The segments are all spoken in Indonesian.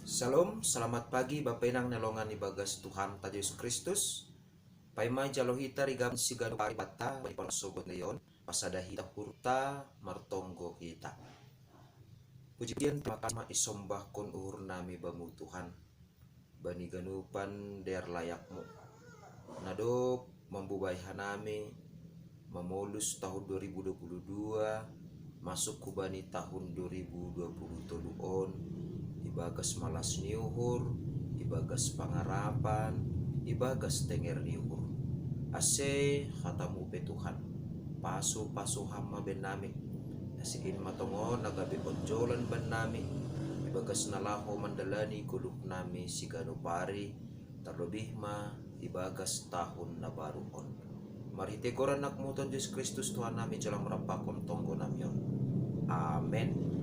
Salam, selamat pagi Bapenang nalongan ni bagas Tuhan ta Yesus Kristus. Paimay jalohita rigam sigado paribata may pansogot ngayon, pasada hita hurta martonggo hita. Pujian makama isombah kon uhur nami bamu Tuhan. Bani ganupan der layakmu. Nadok membubay hanami memulus tahun 2022 masuk kubani tahun 2020 on. Ibagas malas niuhur, ibagas pangarapan, ibagas tenger niuhur. Ase hatamu pe Tuhan, pasu hama ben nami, asiin matongon nagabi onjolan ben nami, ibagas nalaho mandalani kuluk nami sigano pari, terlebih ma ibagas tahun na baru on. Marite koran nakmuton Yesus Kristus Tuhan nami jalan merapakon tonggo namion. Amen.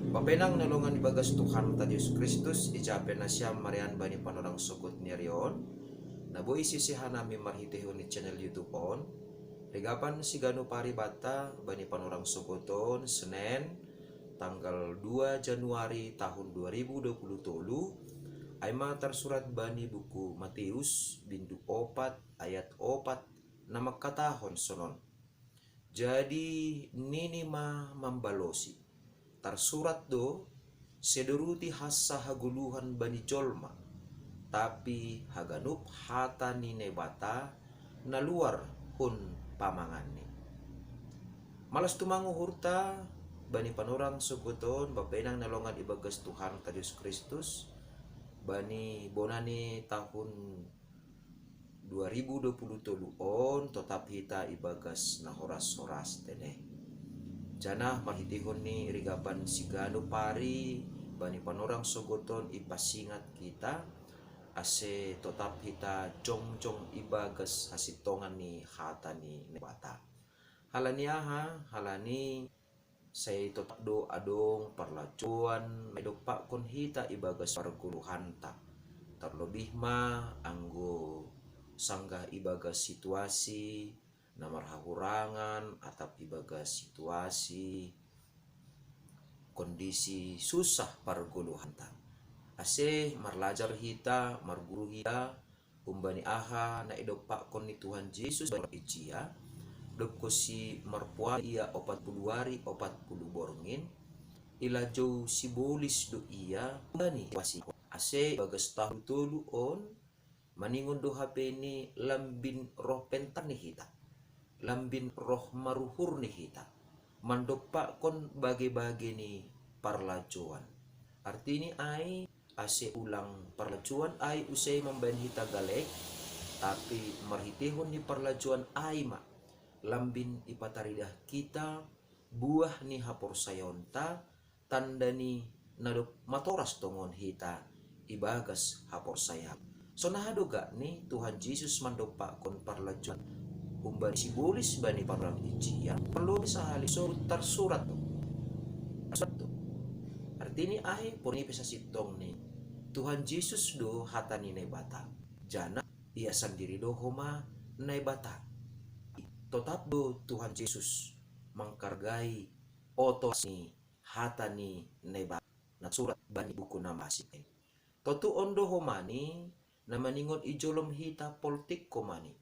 Papenang nalungan ibagas Tuhan ta Yesus Kristus ijapen na siya marian bani panorang sugot ni riyon. Nabuhi sisihan nami marhitehon ni channel YouTube on. Rigapan sigano paribata bani panorang sugoton Senin tanggal 2 Januari tahun 2020 ay tersurat bani buku Matius bindu 4 ayat 4 na magkatahon sonon. Jadi ninima mambalosi tersurat do seduruti hasa haguluhan bani jolma tapi haganup hata ni nebata na luar hun pamanganni. Malas tumangu hurta bani panorang suguton bapenang nalongan ibagas Tuhan ta Yesus Kristus bani bonani tahun 2020 on tetap hita ibagas na horas-horas teneh. Jana marhitihon ni rigaban sigano pari bani panorang sogoton ipasingat kita ase tetap hita jong ibagas hasitongan ni hata ni nebata. Halani halani saya tetap do adong parlacuan medok kon hita ibagas parguluhan ta. Terlebih ma anggo sanggah ibagas situasi namar hahurangan atau ibagas situasi kondisi susah parguluhan ta. Ase marlajar hita marguru hita umbani aha na idopak kon ni Tuhan Yesus ijia doko si marpua ia 40 hari 40 borngin ila jauh sibolis do ia bani wasi ase bagas tahu tolu on maningon do HP ni lambin roh pentan ni hita lambin roh maruhur ni hita mandopak kon bagi-bagi ni parlacuan artini ai ase ulang parlacuan ai usai memban hita galek tapi marhitehon ni parlacuan ai ma lambin ipataridah kita buah ni hapor sayonta tanda ni nadok matoras tongon hita ibagas hapor sayap so nahadoga ni Tuhan Yesus mandopak kon parlacuan umbani sibolis bani parang ijia perlu sahali so tersurat to artini ai poni pesa sitong ni Tuhan Yesus do hata ni nebata jana ia sendiri do homa nebata tetap do Tuhan Yesus mengkargai otos ni hata ni nebata na surat bani buku nama sipen totu ondo homani na maningon ijolom hita politik komani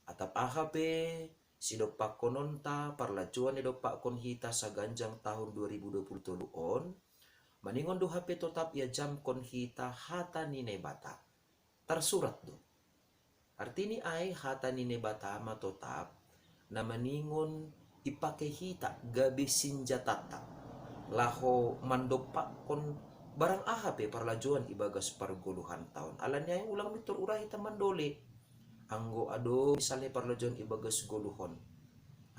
atap ahape sidopak kononta parlacuan idopak kon hita saganjang tahun 2020 on maningon do HP tetap ya jam kon hita hata ni nebata tersurat do artini ai hata ni nebata ma tetap na maningon ipake hita gabi sinjatata laho mandopak kon barang ahape parlajuan ibagas parguluhan tahun alanya yang ulang mitur urah hita mandole anggo ado misalnya parlajuan ibagas guluhon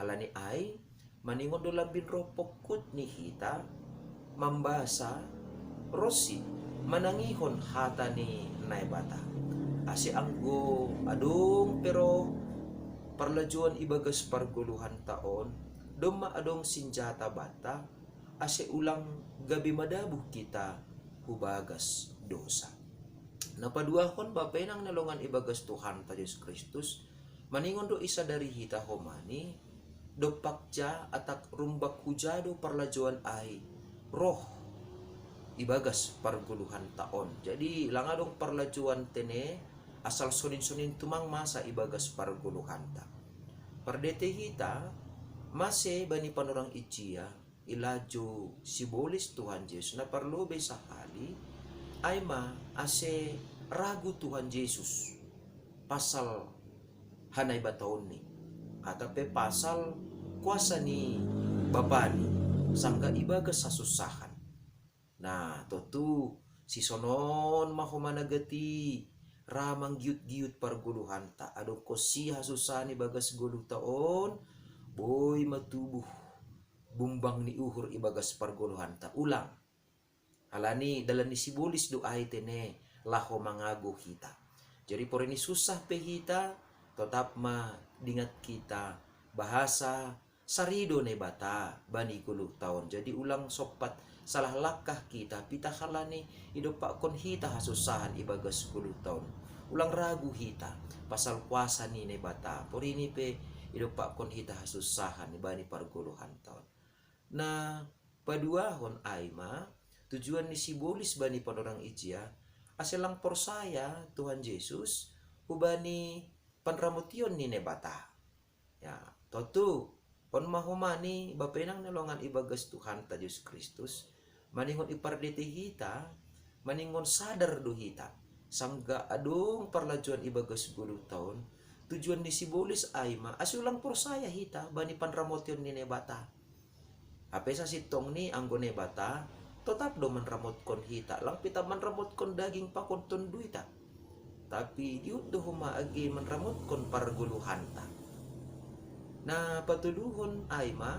alani ai maningon do lambin ropokut ni hita mambasa rosi manangihon hata ni naibata ase anggo adong pero parlajuan ibagas parguluhan taon doma adong sinjata bata ase ulang gabi madabuh kita hubagas dosa napaduahon bapenang nalongan ibagas Tuhan ta Yesus Kristus maningon do isa dari hita homani dopakja atak rumbak hujado parlajuan ai roh ibagas parguluhan taon. Jadi langadong parlajuan tene asal sunin-sunin tumang masa ibagas parguluhan ta. Pardete hita mase bani panorang icia ilaju sibolis Tuhan Yesus na parlobe sakali ay ma ase ragu Tuhan Yesus pasal hanay bataon ni atape pasal kuasa ni babani sangga ibagas sa susahan. Nah, totu si sonon mahumanagati ramang giut-giut parguluhan ta adong ko si hasusani bagas gulu taon boy matubuh bumbang ni uhur ibagas parguluhan ta ulang alani dalan ni sibulis doay tene laho mangago kita. Jadi por ini susah pe kita tetap dingat kita bahasa sarido ne bata bani gulu taon. Jadi ulang sopat salah lakah kita pita halani idopak kon hita hasusahan ibagas gulu taon. Ulang ragu hita pasal kuasa ni ne bata. Por ini pe idopak kon hita hasusahan ibani parguluhan taon. Nah, padua hon aima tujuan ni sibolis bani panorang ijia aselang persaya Tuhan Yesus ubani panramution ni ne bata. Ya, totu on mahumani bapenang nalongan ibagas Tuhan ta Yesus Kristus maningon ipardete hita maningon sadar do hita sangga adong parlajuan ibagas 10 tahun tujuan ni sibolis aima asulang persaya hita bani panramotion ni nebata ape sa sitong ni anggo nebata tetap do manramot kon hita lang pita manramot kon daging pakon tunduita tapi diut do humaagi manramot kon parguluhan ta. Nah patuluhon aima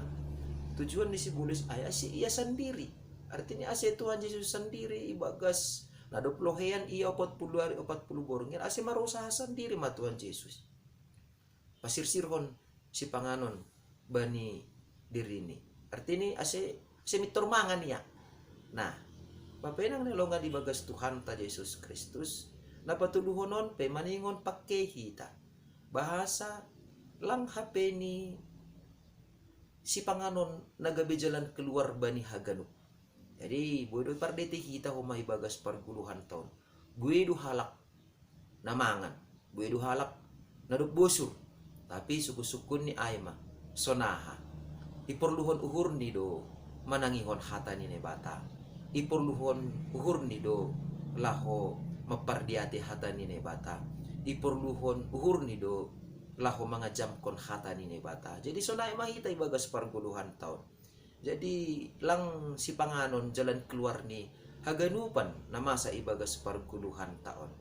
tujuan ni sibolis ay asi iya sendiri artinya ase Tuhan Yesus sendiri ibagas na 20 iya 40 hari 40 borongin ase marusaha sendiri ma Tuhan Yesus pasirsirhon si panganon bani dirini artinya ase semitor mangan ya. Nah papenang nilonga di bagas Tuhan ta Yesus Kristus na patuluhonon pe maningon pakke hita bahasa lang HP ni si panganon nagabe jalan keluar bani haganup. Jadi bodo pardete kita humay bagas parguluhan taon. Buedo halak namangan, buedo halak naduk bosur. Tapi suku-sukun ni Aima sonaha. Iporluhon uhur ni do manangihon hata ni nebata. Iporluhon uhur ni do laho mapardiate hata ni nebata. Iporluhon uhur ni do laho mga jam kon hata ni nebata. Jadi sonai mahita ibagas parguluhan taon. Jadi lang si panganon jalan keluar ni haganupan na masa ibagas parguluhan taon.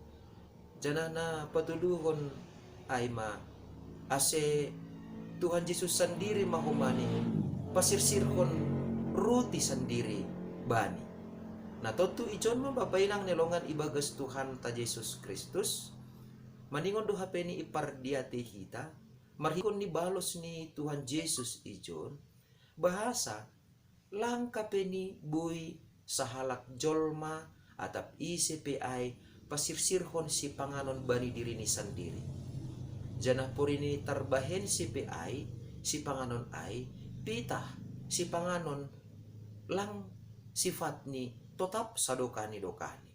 Janana patuluhon aima ase Tuhan Yesus sendiri mahumani pasirsirhon ruti sendiri bani. Nah totu ijon mo babainang nelongan ibagas Tuhan ta Yesus Kristus maningon do hape ni ipardiate hita marhikon ni balos ni Tuhan Yesus ijon bahasa langkape ni buy sahalak jolma atap ICPI pasirsirhon si panganon bani diri ni sendiri. Janah porini tarbahen CPI si panganon ay pitah si panganon lang sifat ni tetap sadokani dokani.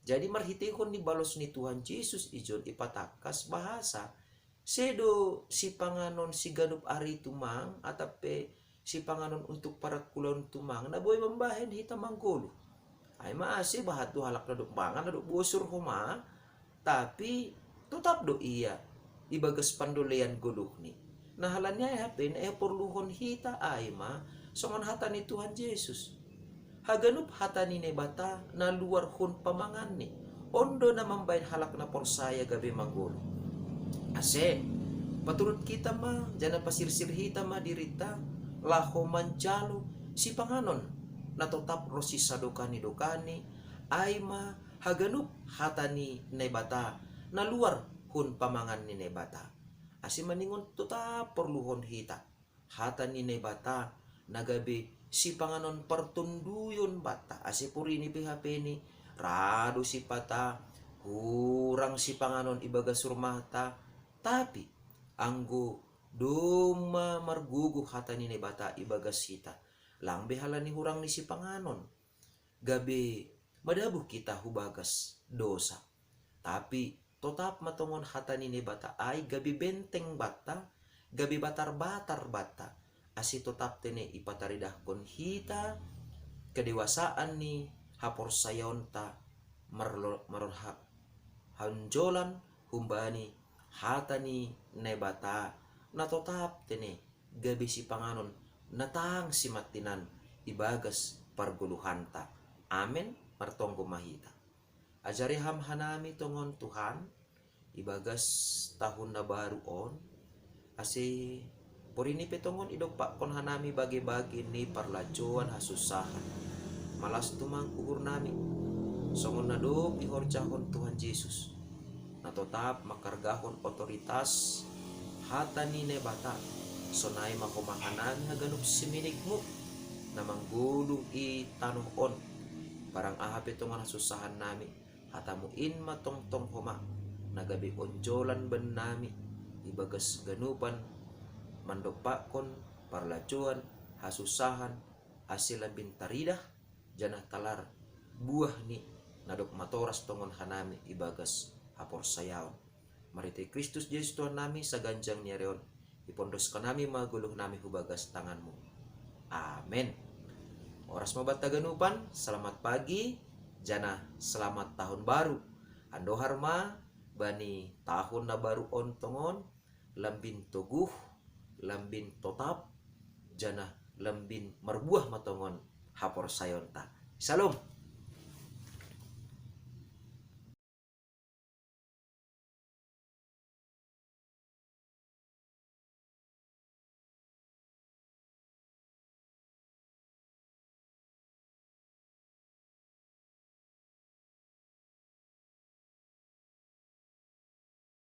Jadi marhitihon ni balos ni Tuhan Yesus ijon ipatakas bahasa sedo si panganon si ganup ari tumang atape si panganon untuk para kulon tumang na boy mambahen hita manggolo. Ay maasi bahat do halak naduk mangan naduk bosur huma tapi tetap do iya ibagas pandolean guluh ni. Nah halannya hapin porluhon hita ay ma songon hata ni Tuhan Yesus. Haganup hata ni nebata na luar hun pamangan ni. Ondo na mambahin halak na porsaya gabi manggolo. Ase paturut kita ma jana pasirsir hita ma dirita laho mancalo si panganon na tetap rosi sadokani dokani ay ma haganup hata ni nebata na luar hun pamangan ni nebata. Asi maningon tetap perluhon hita hata ni nebata nagabi si panganon pertunduyon bata asi puri ni PHP ni rado si pata kurang si panganon ibagas rumahta tapi anggo doma margugu hata ni nebata ibagas hita lang behala ni hurang ni si panganon gabe madabuh kita hubagas dosa. Tapi tetap matongon hatani ni bata ay gabi benteng bata, gabi batar-batar bata. Asi tetap tene ipataridahkon hita kedewasaan ni hapor sayonta marorhak hanjolan humbani hatani nebata na tetap tene gabi si panganon natang si matinan ibagas parguluhanta. Amen martonggo mahita. Ajari ham hanami tongon Tuhan ibagas tahun na baru on asi porini petongon idok kon hanami bagi-bagi ni parlajuan hasusahan malas tumang uhur nami songon nadop ihorjahon Tuhan Yesus na tetap makargahon otoritas hatani nebata sonai makomahanami haganup siminigmo na manggulong itanuhon parang ahap itongan hasusahan nami hatamuin matongtong homa nagabi onjolan ben nami ibagas ganupan mandopakon parlacuan hasusahan hasil bintaridah janah talar buah ni nadok matoras tongon hanami ibagas hapor sayaon marite Kristus Yesus Tuhan nami saganjang niareon ipondos kanami maguluh nami hubagas tanganmu. Amen. Oras mabata ganupan, selamat pagi, jana selamat tahun baru. Ando harma bani tahun na baru on tongon, lambin toguh, lambin totap, jana lambin merbuah matongon hapor sayonta. Salam.